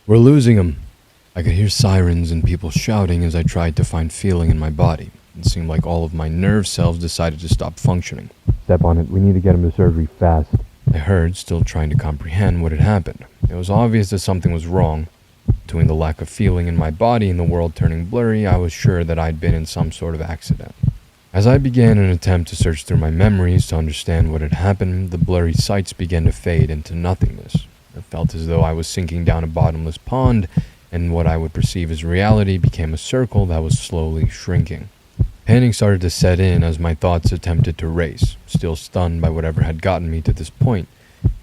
We're losing him. I could hear sirens and people shouting as I tried to find feeling in my body. It seemed like all of my nerve cells decided to stop functioning. Step on it. We need to get him to surgery fast. I heard, still trying to comprehend what had happened. It was obvious that something was wrong. Between the lack of feeling in my body and the world turning blurry, I was sure that I'd been in some sort of accident. As I began an attempt to search through my memories to understand what had happened, the blurry sights began to fade into nothingness. It felt as though I was sinking down a bottomless pond, and what I would perceive as reality became a circle that was slowly shrinking. Panic started to set in as my thoughts attempted to race, still stunned by whatever had gotten me to this point.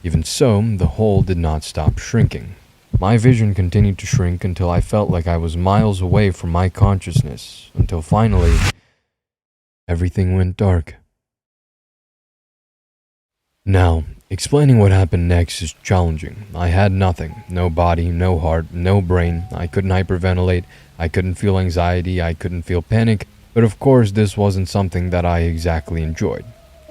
Even so, the hole did not stop shrinking. My vision continued to shrink until I felt like I was miles away from my consciousness, until finally, everything went dark. Now, explaining what happened next is challenging. I had nothing. No body, no heart, no brain. I couldn't hyperventilate. I couldn't feel anxiety. I couldn't feel panic. But of course, this wasn't something that I exactly enjoyed.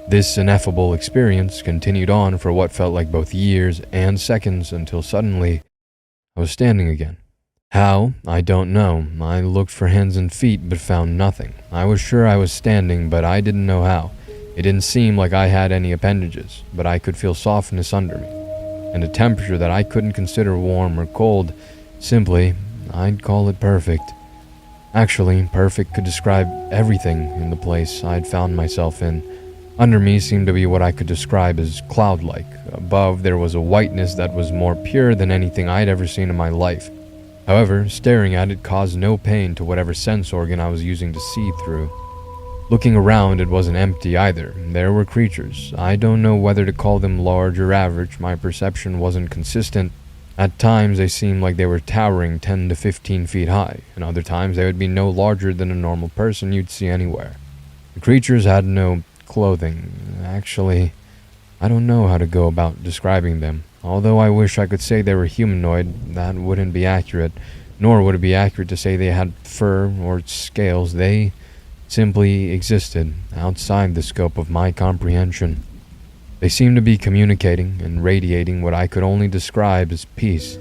This ineffable experience continued on for what felt like both years and seconds until suddenly, I was standing again. How? I don't know. I looked for hands and feet but found nothing. I was sure I was standing, but I didn't know how. It didn't seem like I had any appendages, but I could feel softness under me, and a temperature that I couldn't consider warm or cold. Simply, I'd call it perfect. Actually, perfect could describe everything in the place I'd found myself in. Under me seemed to be what I could describe as cloud-like. Above, there was a whiteness that was more pure than anything I'd ever seen in my life. However, staring at it caused no pain to whatever sense organ I was using to see through. Looking around, it wasn't empty either. There were creatures. I don't know whether to call them large or average. My perception wasn't consistent. At times, they seemed like they were towering 10 to 15 feet high, and other times they would be no larger than a normal person you'd see anywhere. The creatures had no clothing. Actually, I don't know how to go about describing them. Although I wish I could say they were humanoid, that wouldn't be accurate, nor would it be accurate to say they had fur or scales. They simply existed outside the scope of my comprehension. They seemed to be communicating and radiating what I could only describe as peace.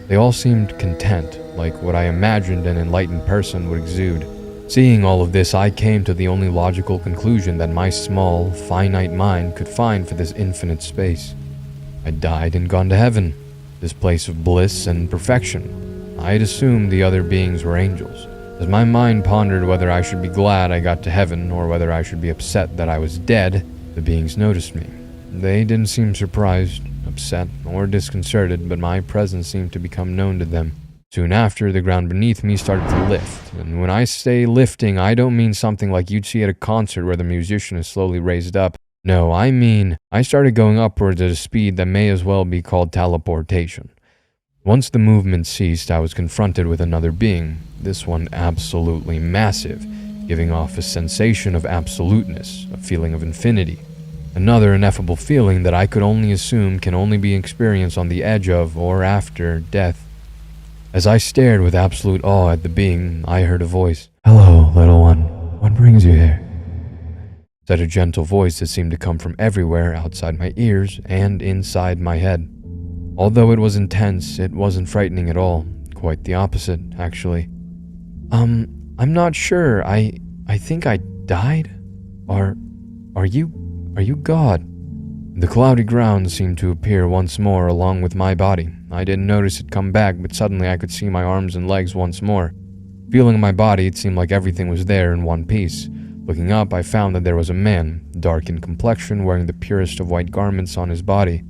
They all seemed content, like what I imagined an enlightened person would exude. Seeing all of this, I came to the only logical conclusion that my small, finite mind could find for this infinite space. I'd died and gone to heaven, this place of bliss and perfection. I had assumed the other beings were angels. As my mind pondered whether I should be glad I got to heaven or whether I should be upset that I was dead, the beings noticed me. They didn't seem surprised, upset, or disconcerted, but my presence seemed to become known to them. Soon after, the ground beneath me started to lift, and when I say lifting, I don't mean something like you'd see at a concert where the musician is slowly raised up. No, I mean, I started going upwards at a speed that may as well be called teleportation. Once the movement ceased, I was confronted with another being, this one absolutely massive, giving off a sensation of absoluteness, a feeling of infinity. Another ineffable feeling that I could only assume can only be experienced on the edge of or after death. As I stared with absolute awe at the being, I heard a voice. "Hello, little one. What brings you here?" Said a gentle voice that seemed to come from everywhere outside my ears and inside my head. Although it was intense, it wasn't frightening at all. Quite the opposite, actually. I'm not sure. I think I died? Are you God? The cloudy ground seemed to appear once more along with my body. I didn't notice it come back, but suddenly I could see my arms and legs once more. Feeling my body, it seemed like everything was there in one piece. Looking up, I found that there was a man, dark in complexion, wearing the purest of white garments on his body.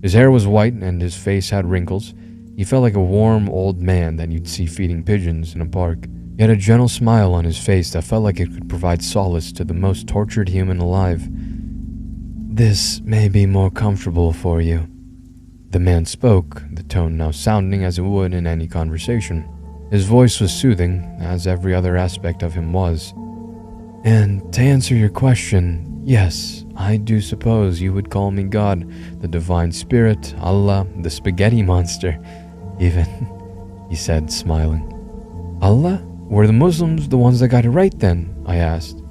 His hair was white and his face had wrinkles. He felt like a warm old man that you'd see feeding pigeons in a park. He had a gentle smile on his face that felt like it could provide solace to the most tortured human alive. "This may be more comfortable for you." The man spoke, the tone now sounding as it would in any conversation. His voice was soothing, as every other aspect of him was. "And to answer your question, yes, I do suppose you would call me God, the divine spirit, Allah, the spaghetti monster, even," he said, smiling. "Allah? Were the Muslims the ones that got it right then?" I asked.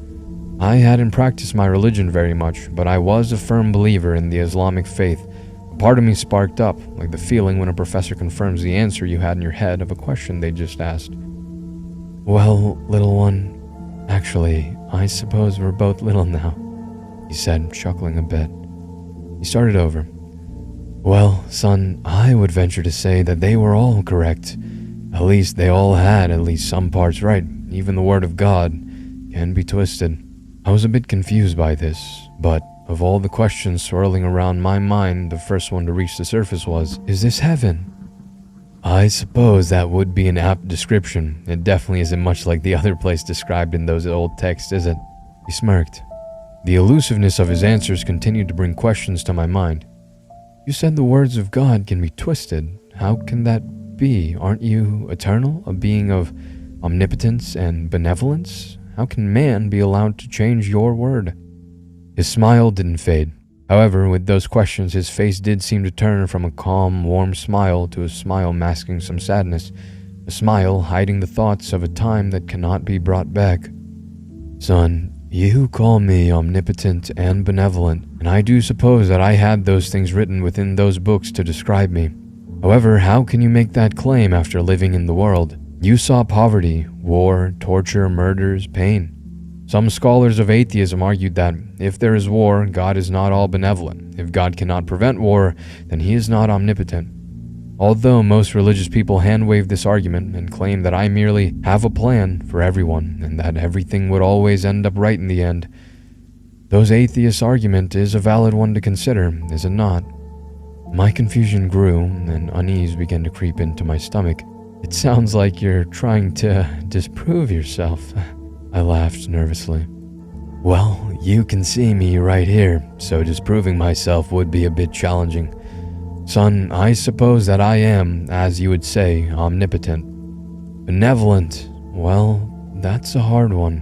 I hadn't practiced my religion very much, but I was a firm believer in the Islamic faith. A part of me sparked up, like the feeling when a professor confirms the answer you had in your head of a question they just asked. "Well, little one, actually, I suppose we're both little now," he said, chuckling a bit. He started over. "Well, son, I would venture to say that they were all correct. At least they all had at least some parts right. Even the word of God can be twisted." I was a bit confused by this, but of all the questions swirling around my mind, the first one to reach the surface was, "Is this heaven?" I suppose that would be an apt description. It definitely isn't much like the other place described in those old texts, is it? He smirked. The elusiveness of his answers continued to bring questions to my mind. "You said the words of God can be twisted. How can that be? Aren't you eternal, a being of omnipotence and benevolence? How can man be allowed to change your word?" His smile didn't fade. However, with those questions, his face did seem to turn from a calm, warm smile to a smile masking some sadness, a smile hiding the thoughts of a time that cannot be brought back. "Son, you call me omnipotent and benevolent, and I do suppose that I had those things written within those books to describe me. However, how can you make that claim after living in the world? You saw poverty, war, torture, murders, pain. Some scholars of atheism argued that if there is war, God is not all benevolent. If God cannot prevent war, then he is not omnipotent. Although most religious people hand-wave this argument and claim that I merely have a plan for everyone and that everything would always end up right in the end, those atheists' argument is a valid one to consider, is it not? My confusion grew and unease began to creep into my stomach. "It sounds like you're trying to disprove yourself," I laughed nervously. "Well, you can see me right here, so disproving myself would be a bit challenging. Son, I suppose that I am, as you would say, omnipotent. Benevolent, well, that's a hard one.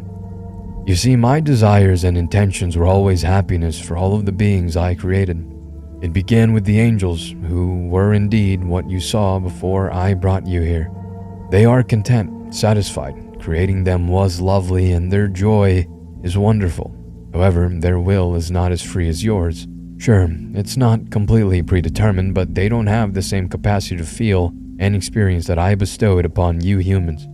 You see, my desires and intentions were always happiness for all of the beings I created. It began with the angels, who were indeed what you saw before I brought you here. They are content, satisfied. Creating them was lovely, and their joy is wonderful. However, their will is not as free as yours. Sure, it's not completely predetermined, but they don't have the same capacity to feel and experience that I bestowed upon you humans.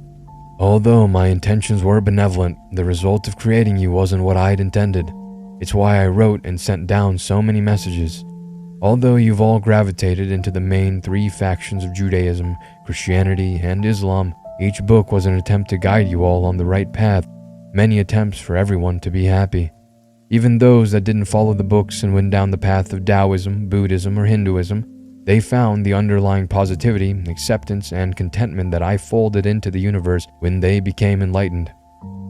Although my intentions were benevolent, the result of creating you wasn't what I'd intended. It's why I wrote and sent down so many messages. Although you've all gravitated into the main three factions of Judaism, Christianity, and Islam, each book was an attempt to guide you all on the right path, many attempts for everyone to be happy. Even those that didn't follow the books and went down the path of Taoism, Buddhism, or Hinduism, they found the underlying positivity, acceptance, and contentment that I folded into the universe when they became enlightened.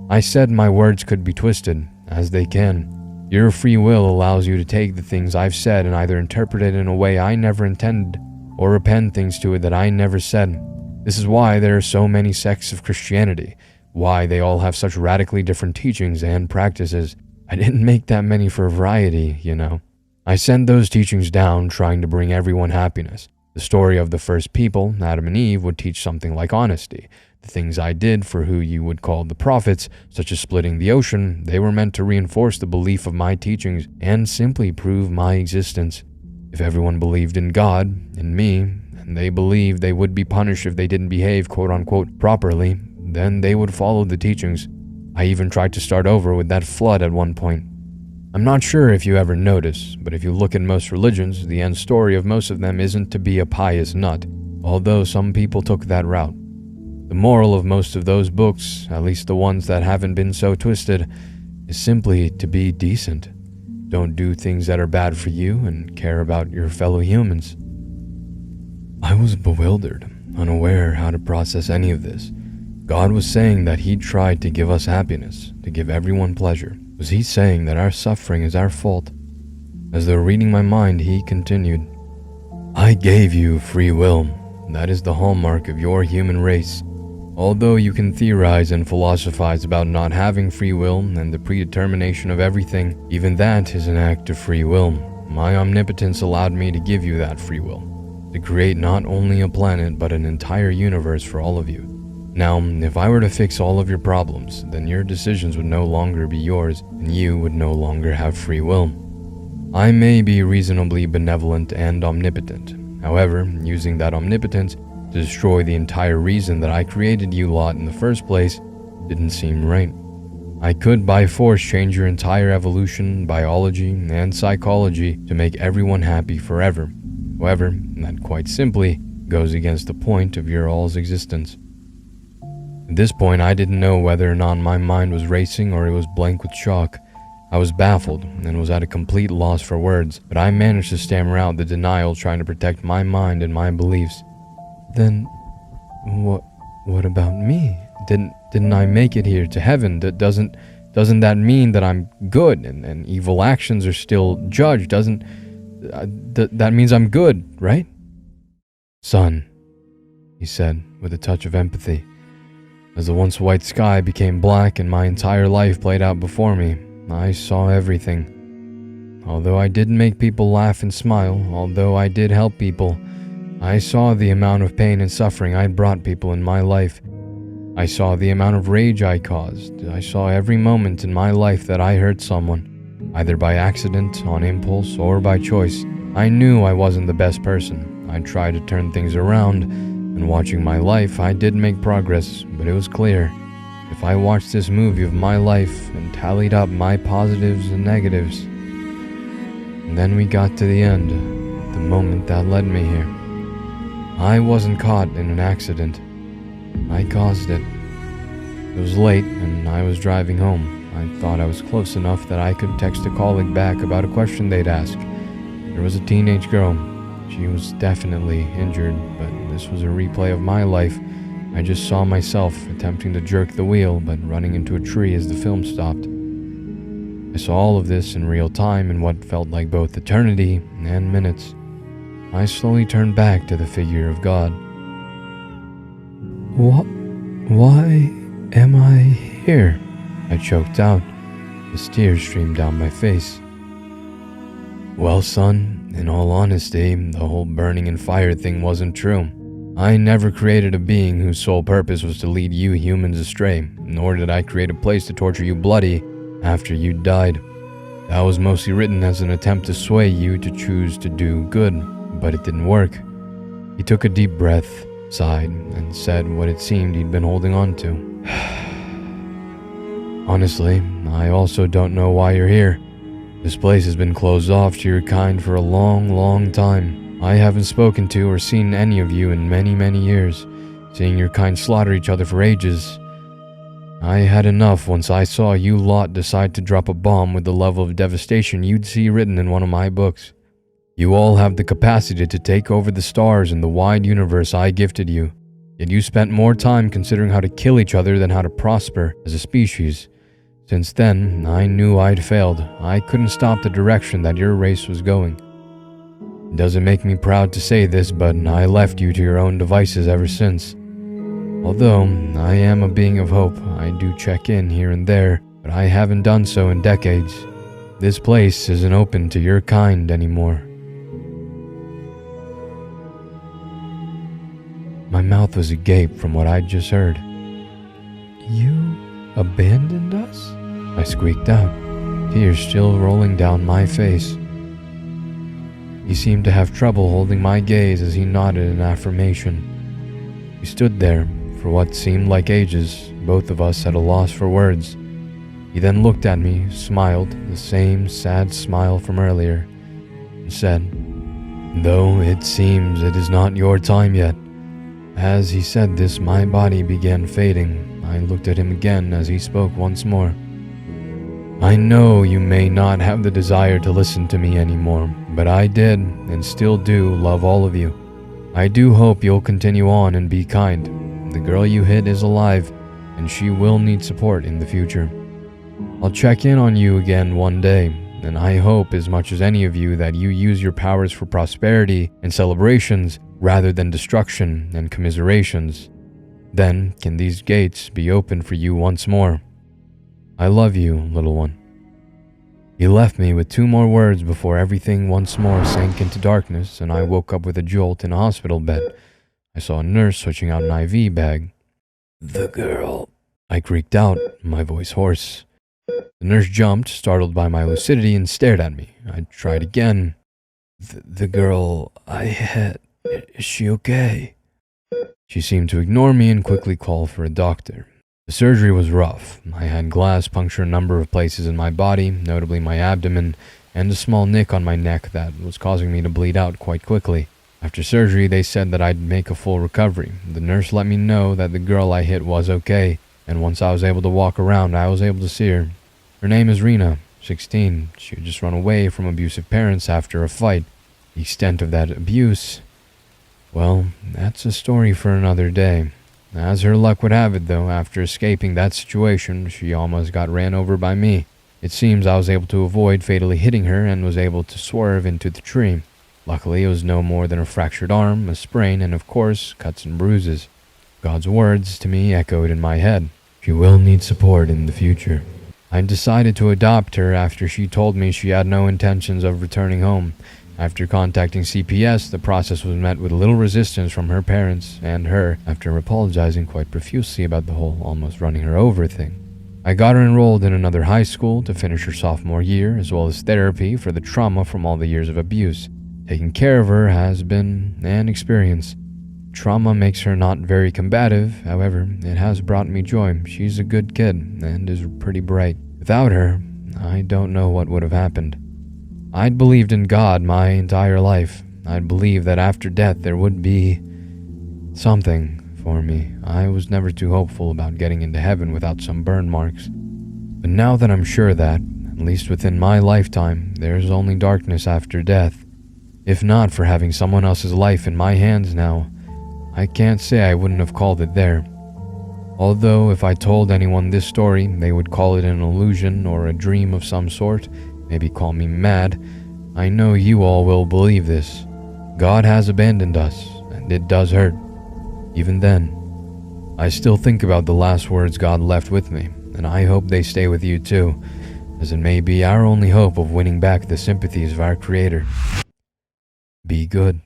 I said my words could be twisted, as they can. Your free will allows you to take the things I've said and either interpret it in a way I never intended, or append things to it that I never said. This is why there are so many sects of Christianity, why they all have such radically different teachings and practices. I didn't make that many for variety, you know. I sent those teachings down trying to bring everyone happiness. The story of the first people, Adam and Eve, would teach something like honesty. The things I did for who you would call the prophets, such as splitting the ocean, they were meant to reinforce the belief of my teachings and simply prove my existence. If everyone believed in God, in me, and they believed they would be punished if they didn't behave quote-unquote properly, then they would follow the teachings. I even tried to start over with that flood at one point. I'm not sure if you ever notice, but if you look at most religions, the end story of most of them isn't to be a pious nut, although some people took that route. The moral of most of those books, at least the ones that haven't been so twisted, is simply to be decent. Don't do things that are bad for you and care about your fellow humans. I was bewildered, unaware how to process any of this. God was saying that he tried to give us happiness, to give everyone pleasure. Was he saying that our suffering is our fault? As though reading my mind, he continued, "I gave you free will. That is the hallmark of your human race. Although you can theorize and philosophize about not having free will and the predetermination of everything, even that is an act of free will. My omnipotence allowed me to give you that free will, to create not only a planet but an entire universe for all of you. Now, if I were to fix all of your problems, then your decisions would no longer be yours, and you would no longer have free will. I may be reasonably benevolent and omnipotent. However, using that omnipotence to destroy the entire reason that I created you lot in the first place didn't seem right. I could by force change your entire evolution, biology, and psychology to make everyone happy forever. However, that quite simply goes against the point of your all's existence. At this point, I didn't know whether or not my mind was racing or it was blank with shock. I was baffled and was at a complete loss for words, but I managed to stammer out the denial trying to protect my mind and my beliefs. Then, what about me? Didn't I make it here to heaven? Doesn't that mean that I'm good and evil actions are still judged? That means I'm good, right? Son, he said with a touch of empathy, as the once white sky became black and my entire life played out before me. I saw everything. Although I didn't make people laugh and smile, although I did help people, I saw the amount of pain and suffering I'd brought people in my life. I saw the amount of rage I caused. I saw every moment in my life that I hurt someone, either by accident, on impulse, or by choice. I knew I wasn't the best person. I tried to turn things around, and watching my life, I did make progress, but it was clear. If I watched this movie of my life and tallied up my positives and negatives, and then we got to the end, the moment that led me here. I wasn't caught in an accident. I caused it. It was late and I was driving home. I thought I was close enough that I could text a colleague back about a question they'd ask. There was a teenage girl. She was definitely injured, but this was a replay of my life. I just saw myself attempting to jerk the wheel, but running into a tree as the film stopped. I saw all of this in real time in what felt like both eternity and minutes. I slowly turned back to the figure of God. Why am I here? I choked out, as tears streamed down my face. Well, son, in all honesty, the whole burning and fire thing wasn't true. I never created a being whose sole purpose was to lead you humans astray, nor did I create a place to torture you bloody after you died. That was mostly written as an attempt to sway you to choose to do good, but it didn't work. He took a deep breath, sighed, and said what it seemed he'd been holding on to. Honestly, I also don't know why you're here. This place has been closed off to your kind for a long, long time. I haven't spoken to or seen any of you in many, many years, seeing your kind slaughter each other for ages. I had enough once I saw you lot decide to drop a bomb with the level of devastation you'd see written in one of my books. You all have the capacity to take over the stars and the wide universe I gifted you, yet you spent more time considering how to kill each other than how to prosper as a species. Since then, I knew I'd failed. I couldn't stop the direction that your race was going. It doesn't make me proud to say this, but I left you to your own devices ever since. Although I am a being of hope, I do check in here and there, but I haven't done so in decades. This place isn't open to your kind anymore. My mouth was agape from what I'd just heard. You abandoned us? I squeaked out, tears still rolling down my face. He seemed to have trouble holding my gaze as he nodded in affirmation. We stood there for what seemed like ages, both of us at a loss for words. He then looked at me, smiled, the same sad smile from earlier, and said, "Though it seems it is not your time yet." As he said this, my body began fading. I looked at him again as he spoke once more. I know you may not have the desire to listen to me anymore, but I did, and still do, love all of you. I do hope you'll continue on and be kind. The girl you hit is alive, and she will need support in the future. I'll check in on you again one day, and I hope as much as any of you that you use your powers for prosperity and celebrations rather than destruction and commiserations. Then can these gates be opened for you once more. I love you, little one. He left me with 2 more words before everything once more sank into darkness and I woke up with a jolt in a hospital bed. I saw a nurse switching out an IV bag. "The girl," I creaked out, my voice hoarse. The nurse jumped, startled by my lucidity, and stared at me. I tried again. The girl I hit, is she okay? She seemed to ignore me and quickly call for a doctor. The surgery was rough. I had glass puncture a number of places in my body, notably my abdomen, and a small nick on my neck that was causing me to bleed out quite quickly. After surgery, they said that I'd make a full recovery. The nurse let me know that the girl I hit was okay, and once I was able to walk around, I was able to see her. Her name is Rena, 16. She had just run away from abusive parents after a fight. The extent of that abuse, well, that's a story for another day. As her luck would have it, though, after escaping that situation, she almost got ran over by me. It seems I was able to avoid fatally hitting her and was able to swerve into the tree. Luckily, it was no more than a fractured arm, a sprain, and of course, cuts and bruises. God's words to me echoed in my head. She will need support in the future. I decided to adopt her after she told me she had no intentions of returning home. After contacting CPS, the process was met with little resistance from her parents and her, after apologizing quite profusely about the whole almost running her over thing. I got her enrolled in another high school to finish her sophomore year, as well as therapy for the trauma from all the years of abuse. Taking care of her has been an experience. Trauma makes her not very combative, however, it has brought me joy. She's a good kid and is pretty bright. Without her, I don't know what would have happened. I'd believed in God my entire life. I'd believed that after death there would be something for me. I was never too hopeful about getting into heaven without some burn marks. But now that I'm sure that, at least within my lifetime, there's only darkness after death, if not for having someone else's life in my hands now, I can't say I wouldn't have called it there. Although if I told anyone this story, they would call it an illusion or a dream of some sort, maybe call me mad, I know you all will believe this. God has abandoned us, and it does hurt. Even then, I still think about the last words God left with me, and I hope they stay with you too, as it may be our only hope of winning back the sympathies of our Creator. Be good.